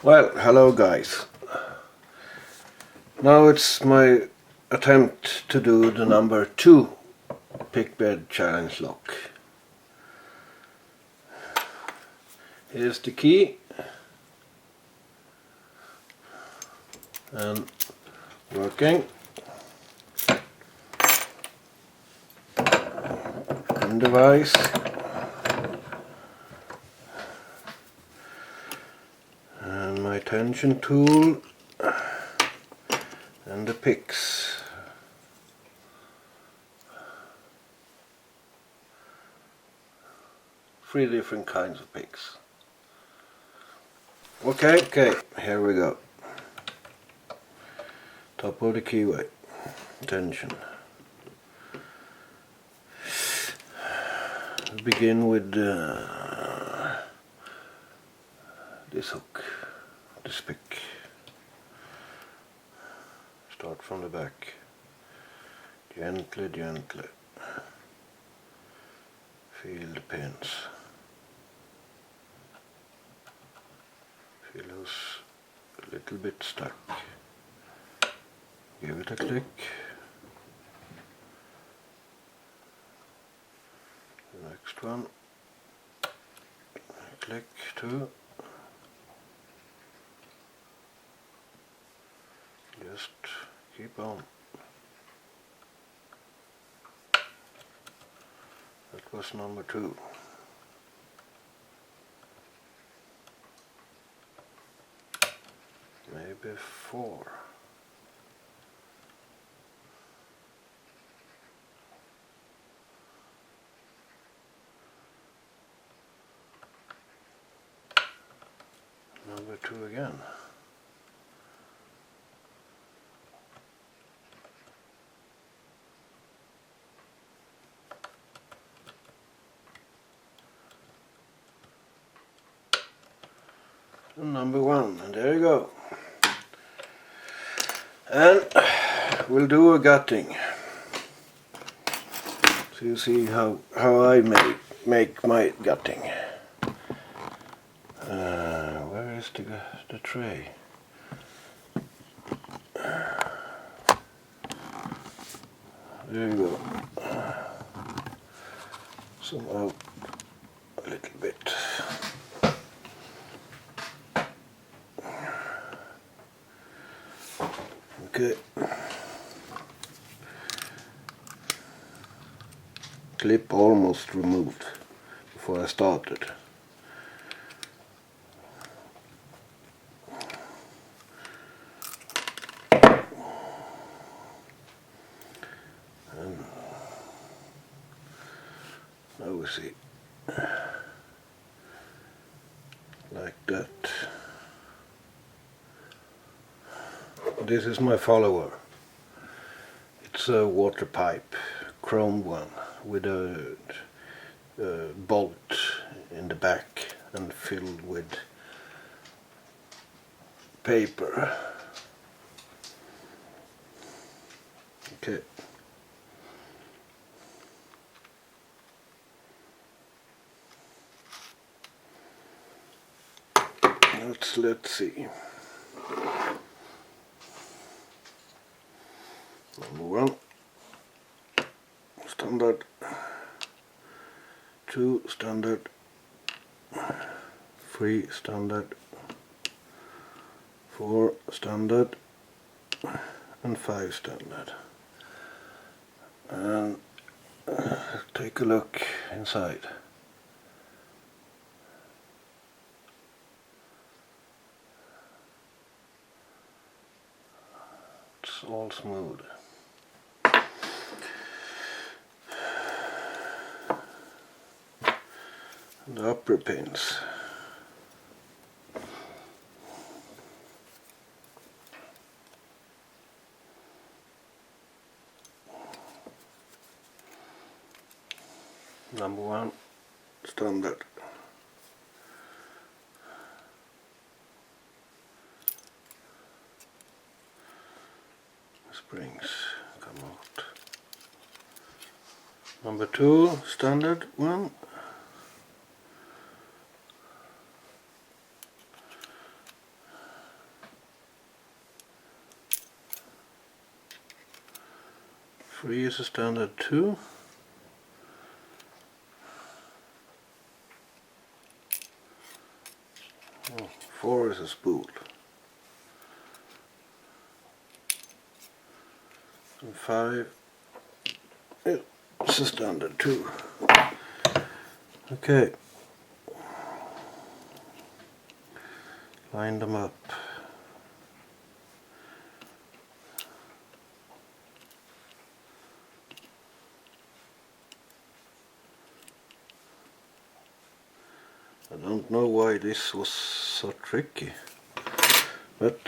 Well, hello guys. Now it's my attempt to do the number 2 pick bed challenge lock. Here's the key and working, and device, and my tension tool and the picks. Three different kinds of picks. Okay, here we go. Top of the keyway, tension. Begin with this hook, this pick. Start from the back, gently, feel the pins. Feel those a little bit stuck. Give it a click. The next one. Click too. Just keep on. That was number 2. Maybe 4. Number 2 again. And number 1, and there you go. And we'll do a gutting. So you see how I make my gutting. Where is the tray? There you go. Zoom out a little bit. Okay. Clip almost removed before I started. And now we see, like that. This is my follower. It's a water pipe, chrome one, with a bolt in the back and filled with paper. Okay. Let's see. Number 1, standard. 2, standard. 3, standard. 4, standard. And 5, standard. And take a look inside. It's all smooth. The upper pins. Number 1, standard. Springs come out. Number 2, standard one. 3 is a standard 2. Oh, 4 is a spool. And 5 is a standard 2. Okay. Line them up. I don't know why this was so tricky, but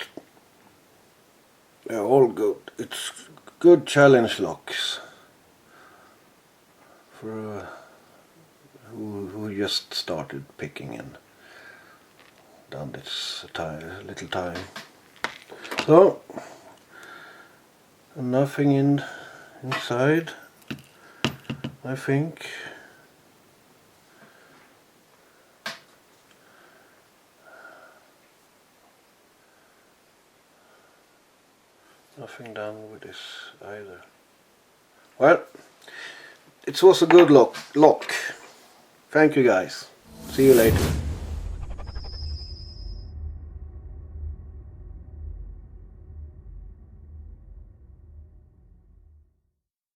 they're all good. It's good challenge locks for who just started picking and done this a little time. So, nothing inside, I think. Nothing done with this either. Well, it was a good lock. Thank you guys. See you later.